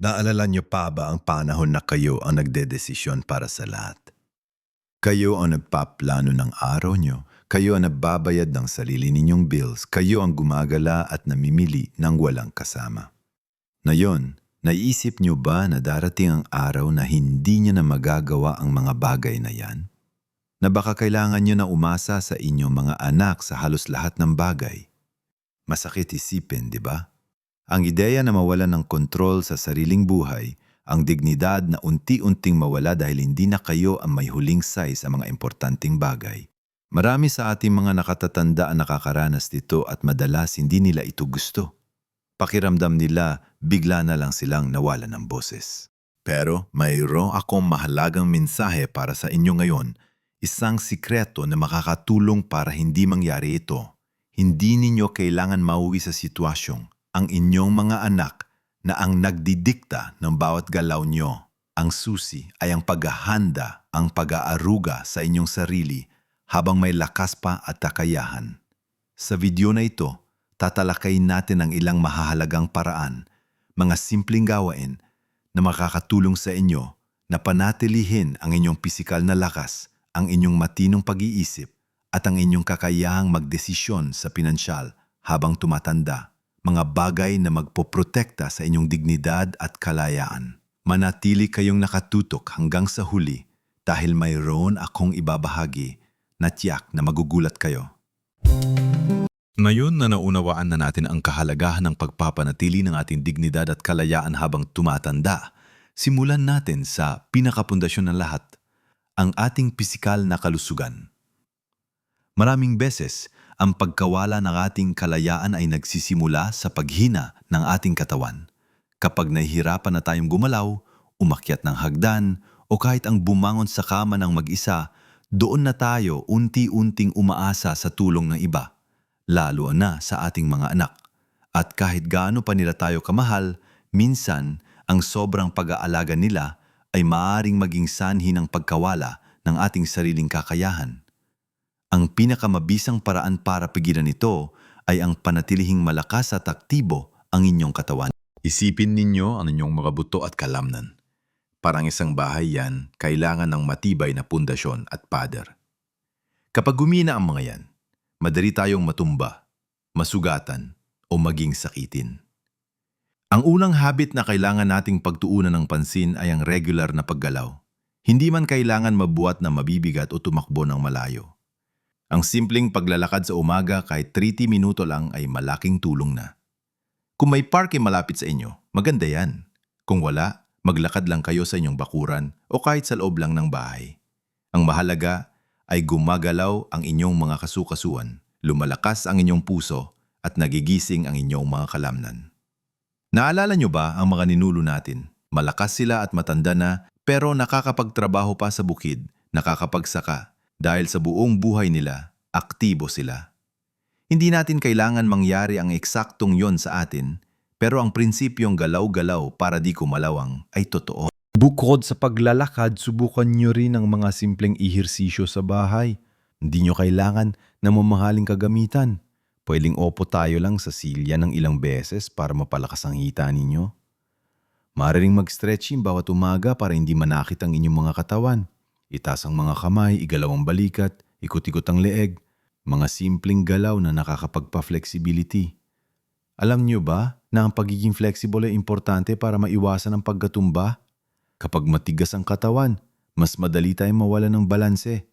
Naalala niyo pa ba ang panahon na kayo ang nagdedesisyon para sa lahat? Kayo ang nagpaplano ng araw niyo, kayo ang nagbabayad ng sarili ninyong bills, kayo ang gumagala at namimili ng walang kasama. Ngayon, naisip niyo ba na darating ang araw na hindi niyo na magagawa ang mga bagay na yan? Na baka kailangan niyo na umasa sa inyong mga anak sa halos lahat ng bagay? Masakit isipin, di ba? Ang ideya na mawalan ng kontrol sa sariling buhay, ang dignidad na unti-unting mawala dahil hindi na kayo ang may huling say sa mga importanteng bagay. Marami sa ating mga nakatatanda ang nakakaranas dito at madalas hindi nila ito gusto. Pakiramdam nila bigla na lang silang nawalan ng boses. Pero mayroon akong mahalagang mensahe para sa inyo ngayon, isang sikreto na makakatulong para hindi mangyari ito. Hindi ninyo kailangan mauwi sa sitwasyong ang inyong mga anak na ang nagdidikta ng bawat galaw nyo. Ang susi ay ang paghahanda, ang pag-aaruga sa inyong sarili habang may lakas pa at kakayahan. Sa video na ito, tatalakayin natin ang ilang mahahalagang paraan, mga simpleng gawain na makakatulong sa inyo na panatilihin ang inyong pisikal na lakas, ang inyong matinong pag-iisip at ang inyong kakayahang magdesisyon sa pinansyal habang tumatanda. Mga bagay na magpoprotekta sa inyong dignidad at kalayaan. Manatili kayong nakatutok hanggang sa huli dahil mayroon akong ibabahagi na tiyak na magugulat kayo. Ngayon na naunawaan na natin ang kahalagahan ng pagpapanatili ng ating dignidad at kalayaan habang tumatanda, simulan natin sa pinakapundasyon ng lahat, ang ating pisikal na kalusugan. Maraming beses, ang pagkawala ng ating kalayaan ay nagsisimula sa paghina ng ating katawan. Kapag nahihirapan na tayong gumalaw, umakyat ng hagdan, o kahit ang bumangon sa kama ng mag-isa, doon na tayo unti-unting umaasa sa tulong ng iba, lalo na sa ating mga anak. At kahit gaano pa nila tayo kamahal, minsan ang sobrang pag-aalaga nila ay maaaring maging sanhi ng pagkawala ng ating sariling kakayahan. Ang pinakamabisang paraan para pigilan ito ay ang panatilihing malakas at aktibo ang inyong katawan. Isipin ninyo ang inyong mga buto at kalamnan. Parang isang bahay yan, kailangan ng matibay na pundasyon at pader. Kapag gumina ang mga yan, madali tayong matumba, masugatan o maging sakitin. Ang unang habit na kailangan nating pagtuunan ng pansin ay ang regular na paggalaw. Hindi man kailangan mabuhat na mabibigat o tumakbo ng malayo. Ang simpleng paglalakad sa umaga kahit 30 minuto lang ay malaking tulong na. Kung may parke malapit sa inyo, maganda yan. Kung wala, maglakad lang kayo sa inyong bakuran o kahit sa loob lang ng bahay. Ang mahalaga ay gumagalaw ang inyong mga kasukasuan, lumalakas ang inyong puso at nagigising ang inyong mga kalamnan. Naalala nyo ba ang mga ninulo natin? Malakas sila at matanda na pero nakakapagtrabaho pa sa bukid, nakakapagsaka. Dahil sa buong buhay nila, aktibo sila. Hindi natin kailangan mangyari ang eksaktong yon sa atin, pero ang prinsipyong galaw-galaw para di kumalawang ay totoo. Bukod sa paglalakad, subukan nyo rin ang mga simpleng ehersisyo sa bahay. Hindi nyo kailangan na mamahaling kagamitan. Pwedeng opo tayo lang sa silya ng ilang beses para mapalakas ang hita ninyo. Maaari ring mag-stretching bawat umaga para hindi manakit ang inyong mga katawan. Itaas ang mga kamay, igalaw ang balikat, ikot-ikot ang leeg, mga simpleng galaw na nakakapagpa-flexibility. Alam niyo ba na ang pagiging flexible ay importante para maiwasan ang pagkatumba? Kapag matigas ang katawan, mas madali tayong mawalan ng balanse.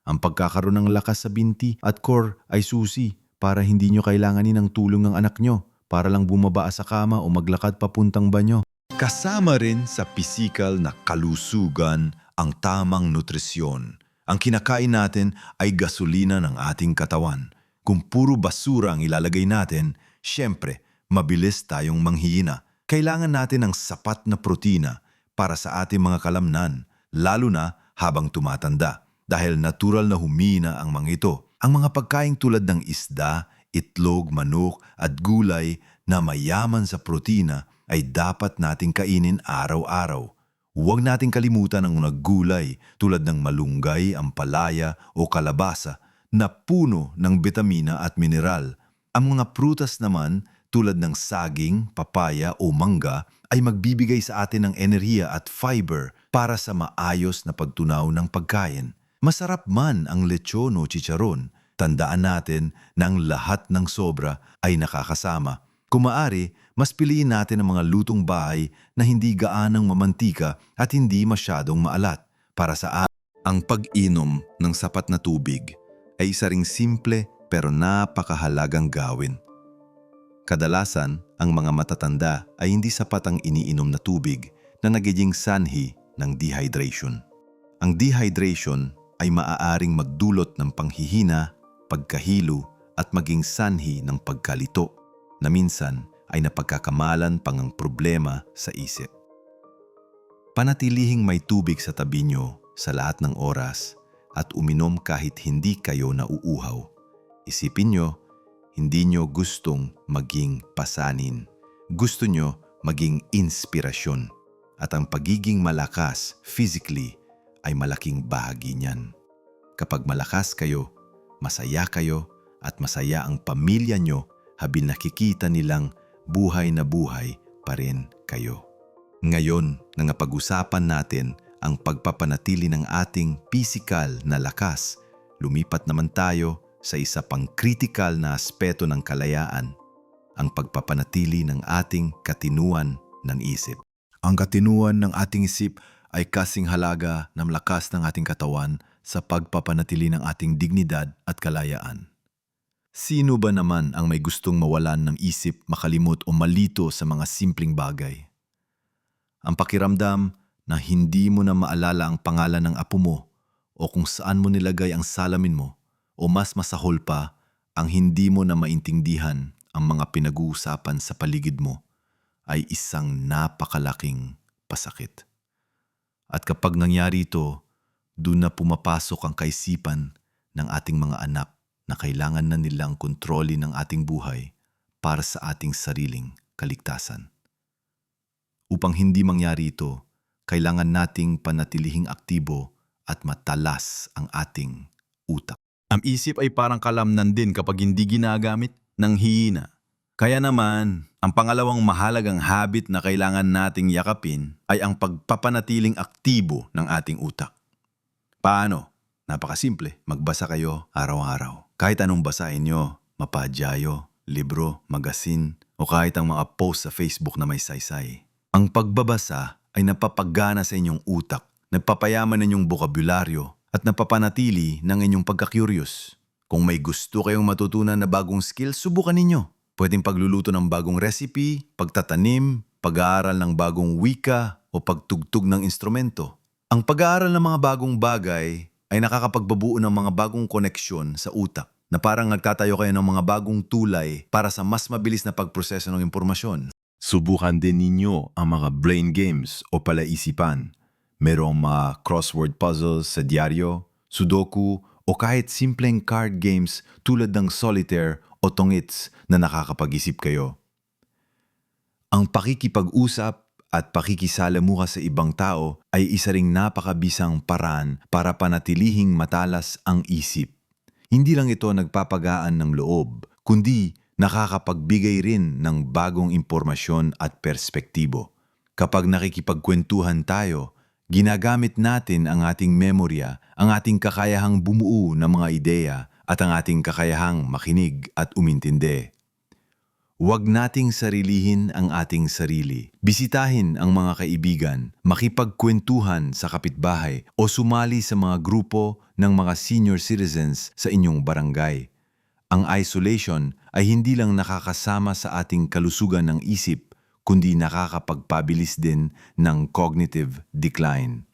Ang pagkakaroon ng lakas sa binti at core ay susi para hindi nyo kailanganin ng tulong ng anak nyo para lang bumaba sa kama o maglakad papuntang banyo. Kasama rin sa pisikal na kalusugan ang tamang nutrisyon. Ang kinakain natin ay gasolina ng ating katawan. Kung puro basura ang ilalagay natin, syempre, mabilis tayong manghihina. Kailangan natin ng sapat na protina para sa ating mga kalamnan, lalo na habang tumatanda. Dahil natural na humina ang mga ito. Ang mga pagkain tulad ng isda, itlog, manok at gulay na mayaman sa protina ay dapat nating kainin araw-araw. Huwag nating kalimutan ang naggulay tulad ng malunggay, ampalaya o kalabasa na puno ng bitamina at mineral. Ang mga prutas naman tulad ng saging, papaya o mangga ay magbibigay sa atin ng enerhiya at fiber para sa maayos na pagtunaw ng pagkain. Masarap man ang lechon o chicharon, tandaan natin na ang lahat ng sobra ay nakakasama. Kung maaari, mas piliin natin ang mga lutong bahay na hindi gaanang mamantika at hindi masyadong maalat. Para sa ang pag-inom ng sapat na tubig ay isa ring simple pero napakahalagang gawin. Kadalasan, ang mga matatanda ay hindi sapat ang iniinom na tubig na nagiging sanhi ng dehydration. Ang dehydration ay maaaring magdulot ng panghihina, pagkahilo at maging sanhi ng pagkalito na minsan ay napagkakamalan pang ang problema sa isip. Panatilihing may tubig sa tabi nyo sa lahat ng oras at uminom kahit hindi kayo nauuhaw. Isipin nyo, hindi nyo gustong maging pasanin. Gusto nyo maging inspirasyon. At ang pagiging malakas physically ay malaking bahagi niyan. Kapag malakas kayo, masaya kayo at masaya ang pamilya nyo habil nakikita nilang buhay na buhay pa rin kayo. Ngayon, pag-usapan natin ang pagpapanatili ng ating pisikal na lakas, lumipat naman tayo sa isa pang kritikal na aspeto ng kalayaan, ang pagpapanatili ng ating katinuan ng isip. Ang katinuan ng ating isip ay kasing halaga ng lakas ng ating katawan sa pagpapanatili ng ating dignidad at kalayaan. Sino ba naman ang may gustong mawalan ng isip, makalimot o malito sa mga simpleng bagay? Ang pakiramdam na hindi mo na maalala ang pangalan ng apo mo o kung saan mo nilagay ang salamin mo o mas masahol pa, ang hindi mo na maintindihan ang mga pinag-uusapan sa paligid mo ay isang napakalaking pasakit. At kapag nangyari ito, doon na pumapasok ang kaisipan ng ating mga anak na kailangan na nilang kontrolin ang ating buhay para sa ating sariling kaligtasan. Upang hindi mangyari ito, kailangan nating panatilihing aktibo at matalas ang ating utak. Ang isip ay parang kalamnan din kapag hindi ginagamit ng hihina. Kaya naman, ang pangalawang mahalagang habit na kailangan nating yakapin ay ang pagpapanatiling aktibo ng ating utak. Paano? Napakasimple, magbasa kayo araw-araw. Kahit anong basahin nyo, mapadyayo, libro, magasin, o kahit ang mga post sa Facebook na may saysay. Ang pagbabasa ay napapagana sa inyong utak, nagpapayaman ng inyong bokabularyo, at napapanatili ng inyong pagka-curious. Kung may gusto kayong matutunan na bagong skill, subukan ninyo. Pwedeng pagluluto ng bagong recipe, pagtatanim, pag-aaral ng bagong wika, o pagtugtog ng instrumento. Ang pag-aaral ng mga bagong bagay ay nakakapagbabuo ng mga bagong koneksyon sa utak na parang nagtatayo kayo ng mga bagong tulay para sa mas mabilis na pagproseso ng impormasyon. Subukan din ninyo ang mga brain games o palaisipan. Merong mga crossword puzzles sa diaryo, sudoku, o kahit simpleng card games tulad ng solitaire o tongits na nakakapag-isip kayo. Ang pakikipag-usap at pakikisalamuha sa ibang tao ay isa ring napakabisang paraan para panatilihing matalas ang isip. Hindi lang ito nagpapagaan ng loob, kundi nakakapagbigay rin ng bagong impormasyon at perspektibo. Kapag nakikipagkwentuhan tayo, ginagamit natin ang ating memorya, ang ating kakayahang bumuo ng mga ideya at ang ating kakayahang makinig at umintindi. Huwag nating sarilihin ang ating sarili. Bisitahin ang mga kaibigan, makipagkwentuhan sa kapitbahay o sumali sa mga grupo ng mga senior citizens sa inyong barangay. Ang isolation ay hindi lang nakakasama sa ating kalusugan ng isip, kundi nakakapagpabilis din ng cognitive decline.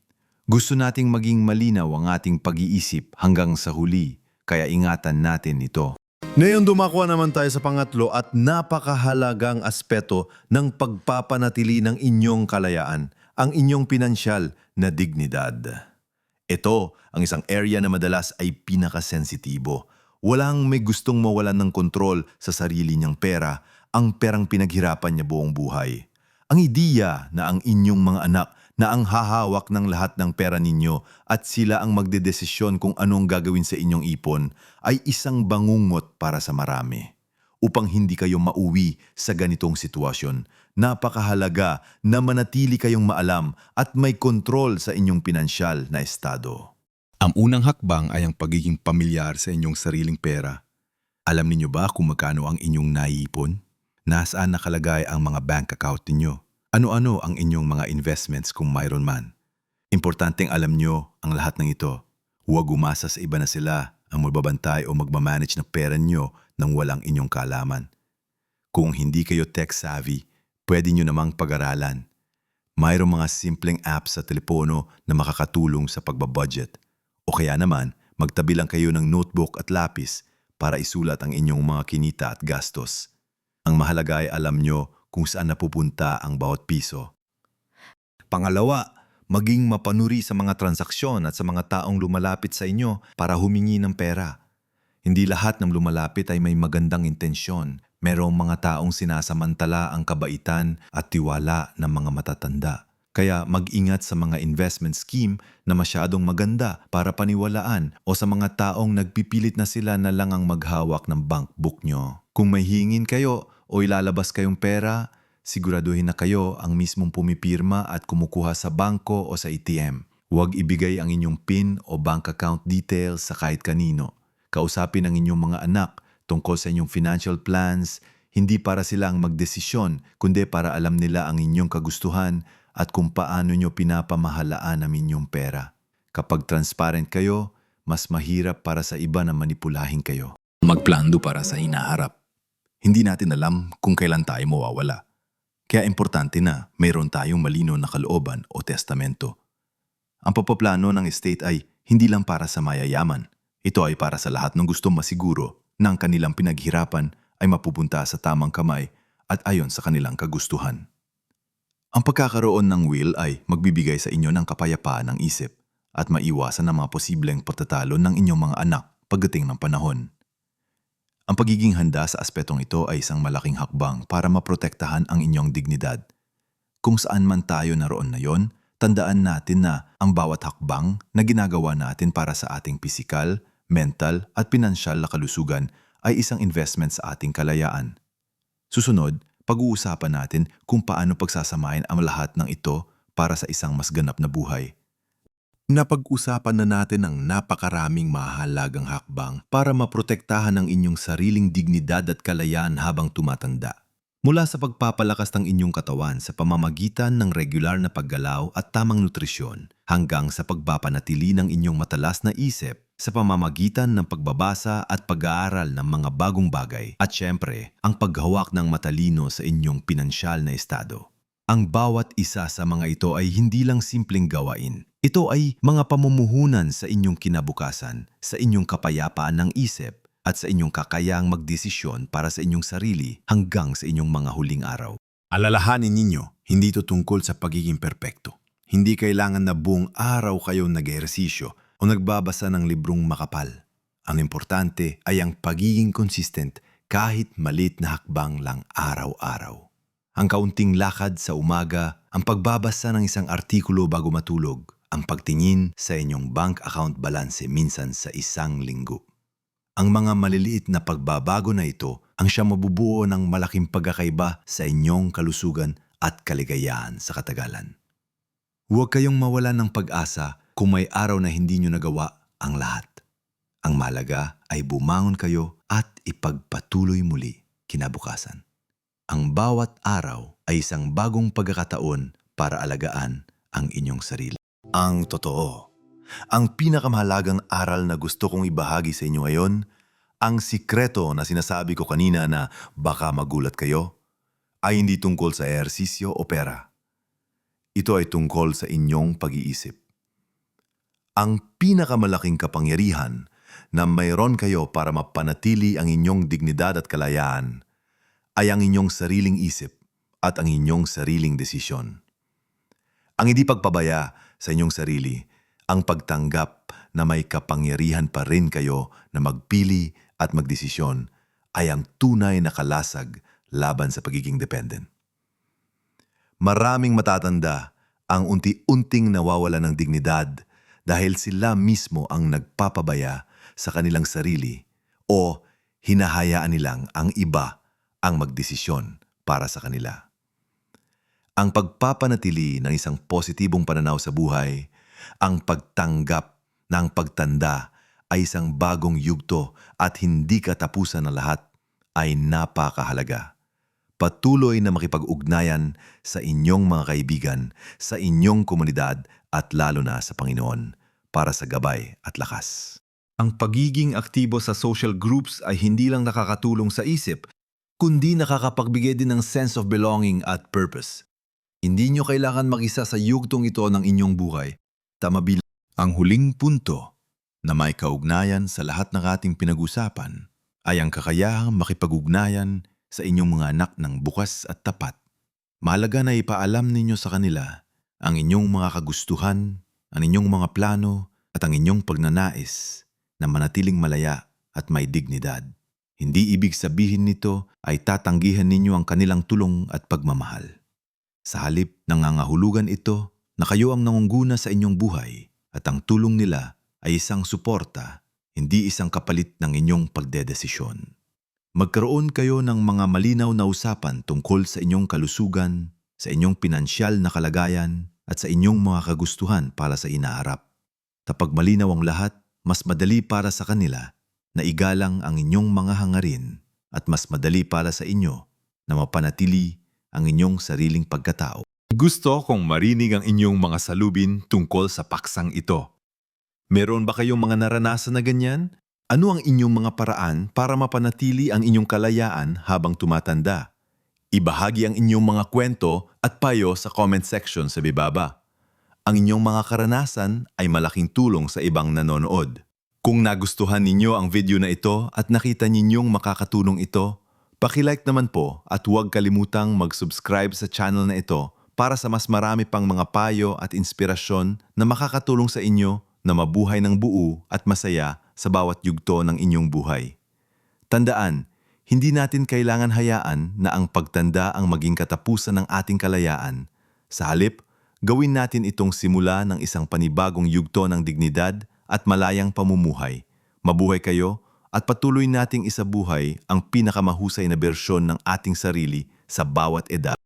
Gusto nating maging malinaw ang ating pag-iisip hanggang sa huli, kaya ingatan natin ito. Ngayon dumakuha naman tayo sa pangatlo at napakahalagang aspeto ng pagpapanatili ng inyong kalayaan, ang inyong pinansyal na dignidad. Ito ang isang area na madalas ay pinakasensitibo. Walang may gustong mawalan ng kontrol sa sarili niyang pera, ang perang pinaghirapan niya buong buhay. Ang ideya na ang inyong mga anak na ang hahawak ng lahat ng pera ninyo at sila ang magdedesisyon kung anong gagawin sa inyong ipon ay isang bangungot para sa marami. upang hindi kayo mauwi sa ganitong sitwasyon. Napakahalaga na manatili kayong maalam at may kontrol sa inyong pinansyal na estado. Ang unang hakbang ay ang pagiging pamilyar sa inyong sariling pera. Alam niyo ba kung magkano ang inyong naiipon? Nasaan nakalagay ang mga bank account ninyo? Ano-ano ang inyong mga investments kung mayroon man? Importanteng alam niyo ang lahat ng ito. Huwag umasa sa iba na sila ang magbabantay o magmamanage ng pera niyo nang walang inyong kaalaman. Kung hindi kayo tech-savvy, pwede niyo namang pag-aralan. Mayroong mga simpleng apps sa telepono na makakatulong sa pagbabudget. O kaya naman, magtabi lang kayo ng notebook at lapis para isulat ang inyong mga kinita at gastos. Ang mahalaga ay alam nyo kung saan napupunta ang bawat piso. Pangalawa, maging mapanuri sa mga transaksyon at sa mga taong lumalapit sa inyo para humingi ng pera. Hindi lahat ng lumalapit ay may magandang intensyon. Merong mga taong sinasamantala ang kabaitan at tiwala ng mga matatanda. Kaya mag-ingat sa mga investment scheme na masyadong maganda para paniwalaan o sa mga taong nagpipilit na sila na lang ang maghawak ng bank book nyo. Kung may hingin kayo o ilalabas kayong pera, siguraduhin na kayo ang mismong pumipirma at kumukuha sa bangko o sa ATM. Huwag ibigay ang inyong PIN o bank account details sa kahit kanino. Kausapin ang inyong mga anak tungkol sa inyong financial plans, hindi para sila ang magdesisyon, kundi para alam nila ang inyong kagustuhan at kung paano nyo pinapamahalaan ang inyong pera. Kapag transparent kayo, mas mahirap para sa iba na manipulahin kayo. Magplando para sa hinaharap. Hindi natin alam kung kailan tayo mawawala. Kaya importante na mayroon tayong malino na kalooban o testamento. Ang papaplano ng estate ay hindi lang para sa mayayaman. Ito ay para sa lahat ng gustong masiguro na ang kanilang pinaghirapan ay mapupunta sa tamang kamay at ayon sa kanilang kagustuhan. Ang pagkakaroon ng will ay magbibigay sa inyo ng kapayapaan ng isip at maiwasan ang mga posibleng pagtatalo ng inyong mga anak pagdating ng panahon. Ang pagiging handa sa aspetong ito ay isang malaking hakbang para maprotektahan ang inyong dignidad. Kung saan man tayo naroon na yon, tandaan natin na ang bawat hakbang na ginagawa natin para sa ating pisikal, mental at pinansyal na kalusugan ay isang investment sa ating kalayaan. Susunod, pag-uusapan natin kung paano pagsasamahin ang lahat ng ito para sa isang mas ganap na buhay. Napag-usapan na natin ang napakaraming mahalagang hakbang para maprotektahan ang inyong sariling dignidad at kalayaan habang tumatanda. Mula sa pagpapalakas ng inyong katawan sa pamamagitan ng regular na paggalaw at tamang nutrisyon, hanggang sa pagpapanatili ng inyong matalas na isip sa pamamagitan ng pagbabasa at pag-aaral ng mga bagong bagay, at syempre, ang paghawak ng matalino sa inyong pinansyal na estado. Ang bawat isa sa mga ito ay hindi lang simpleng gawain. Ito ay mga pamumuhunan sa inyong kinabukasan, sa inyong kapayapaan ng isip, at sa inyong kakayang magdesisyon para sa inyong sarili hanggang sa inyong mga huling araw. Alalahanin ninyo, hindi ito tungkol sa pagiging perpekto. Hindi kailangan na buong araw kayo nag-ehersisyo o nagbabasa ng librong makapal. Ang importante ay ang pagiging consistent kahit malit na hakbang lang araw-araw. Ang kaunting lakad sa umaga, ang pagbabasa ng isang artikulo bago matulog, ang pagtingin sa inyong bank account balance minsan sa isang linggo. Ang mga maliliit na pagbabago na ito ang siyang mabubuo ng malaking pagkakaiba sa inyong kalusugan at kaligayahan sa katagalan. Huwag kayong mawala ng pag-asa kung may araw na hindi nyo nagawa ang lahat. Ang malaga ay bumangon kayo at ipagpatuloy muli kinabukasan. Ang bawat araw ay isang bagong pagkakataon para alagaan ang inyong sarili. Ang totoo, ang pinakamahalagang aral na gusto kong ibahagi sa inyo ngayon, ang sikreto na sinasabi ko kanina na baka magulat kayo, ay hindi tungkol sa ehersisyo o pera. Ito ay tungkol sa inyong pag-iisip. Ang pinakamalaking kapangyarihan na mayroon kayo para mapanatili ang inyong dignidad at kalayaan ay ang inyong sariling isip at ang inyong sariling desisyon. Ang hindi pagpabaya sa inyong sarili, ang pagtanggap na may kapangyarihan pa rin kayo na magpili at magdesisyon ay ang tunay na kalasag laban sa pagiging dependent. Maraming matatanda ang unti-unting nawawala ng dignidad dahil sila mismo ang nagpapabaya sa kanilang sarili o Hinahayaan nilang ang iba ang magdesisyon para sa kanila. Ang pagpapanatili ng isang positibong pananaw sa buhay, ang pagtanggap na ang pagtanda ay isang bagong yugto at hindi katapusan ng lahat ay napakahalaga. Patuloy na makipag-ugnayan sa inyong mga kaibigan, sa inyong komunidad at lalo na sa Panginoon para sa gabay at lakas. Ang pagiging aktibo sa social groups ay hindi lang nakakatulong sa isip, kundi nakakapagbigay din ng sense of belonging at purpose. Hindi nyo kailangan mag-isa sa yugtong ito ng inyong buhay. Tama bilang Ang huling punto na may kaugnayan sa lahat ng ating pinag-usapan ay ang kakayahang makipag-ugnayan sa inyong mga anak ng bukas at tapat. Mahalaga na ipaalam ninyo sa kanila ang inyong mga kagustuhan, ang inyong mga plano at ang inyong pagnanais na manatiling malaya at may dignidad. Hindi ibig sabihin nito ay tatanggihan ninyo ang kanilang tulong at pagmamahal. Sa halip, nangangahulugan ito na kayo ang nangungguna sa inyong buhay at ang tulong nila ay isang suporta, hindi isang kapalit ng inyong pagdedesisyon. Magkaroon kayo ng mga malinaw na usapan tungkol sa inyong kalusugan, sa inyong pinansyal na kalagayan at sa inyong mga kagustuhan para sa inaharap. Kapag malinaw ang lahat, mas madali para sa kanila na igalang ang inyong mga hangarin at mas madali para sa inyo na mapanatili ang inyong sariling pagkatao. gusto kong marinig ang inyong mga salubin tungkol sa paksang ito. Meron ba kayong mga naranasan na ganyan? Ano ang inyong mga paraan para mapanatili ang inyong kalayaan habang tumatanda? Ibahagi ang inyong mga kwento at payo sa comment section sa bibaba. Ang inyong mga karanasan ay malaking tulong sa ibang nanonood. Kung nagustuhan ninyo ang video na ito at nakita ninyong makakatulong ito, paki-like naman po at huwag kalimutang mag-subscribe sa channel na ito para sa mas marami pang mga payo at inspirasyon na makakatulong sa inyo na mabuhay ng buo at masaya sa bawat yugto ng inyong buhay. Tandaan, hindi natin kailangan hayaan na ang pagtanda ang maging katapusan ng ating kalayaan. Sa halip, gawin natin itong simula ng isang panibagong yugto ng dignidad at malayang pamumuhay. Mabuhay kayo at patuloy nating isabuhay ang pinakamahusay na bersyon ng ating sarili sa bawat edad.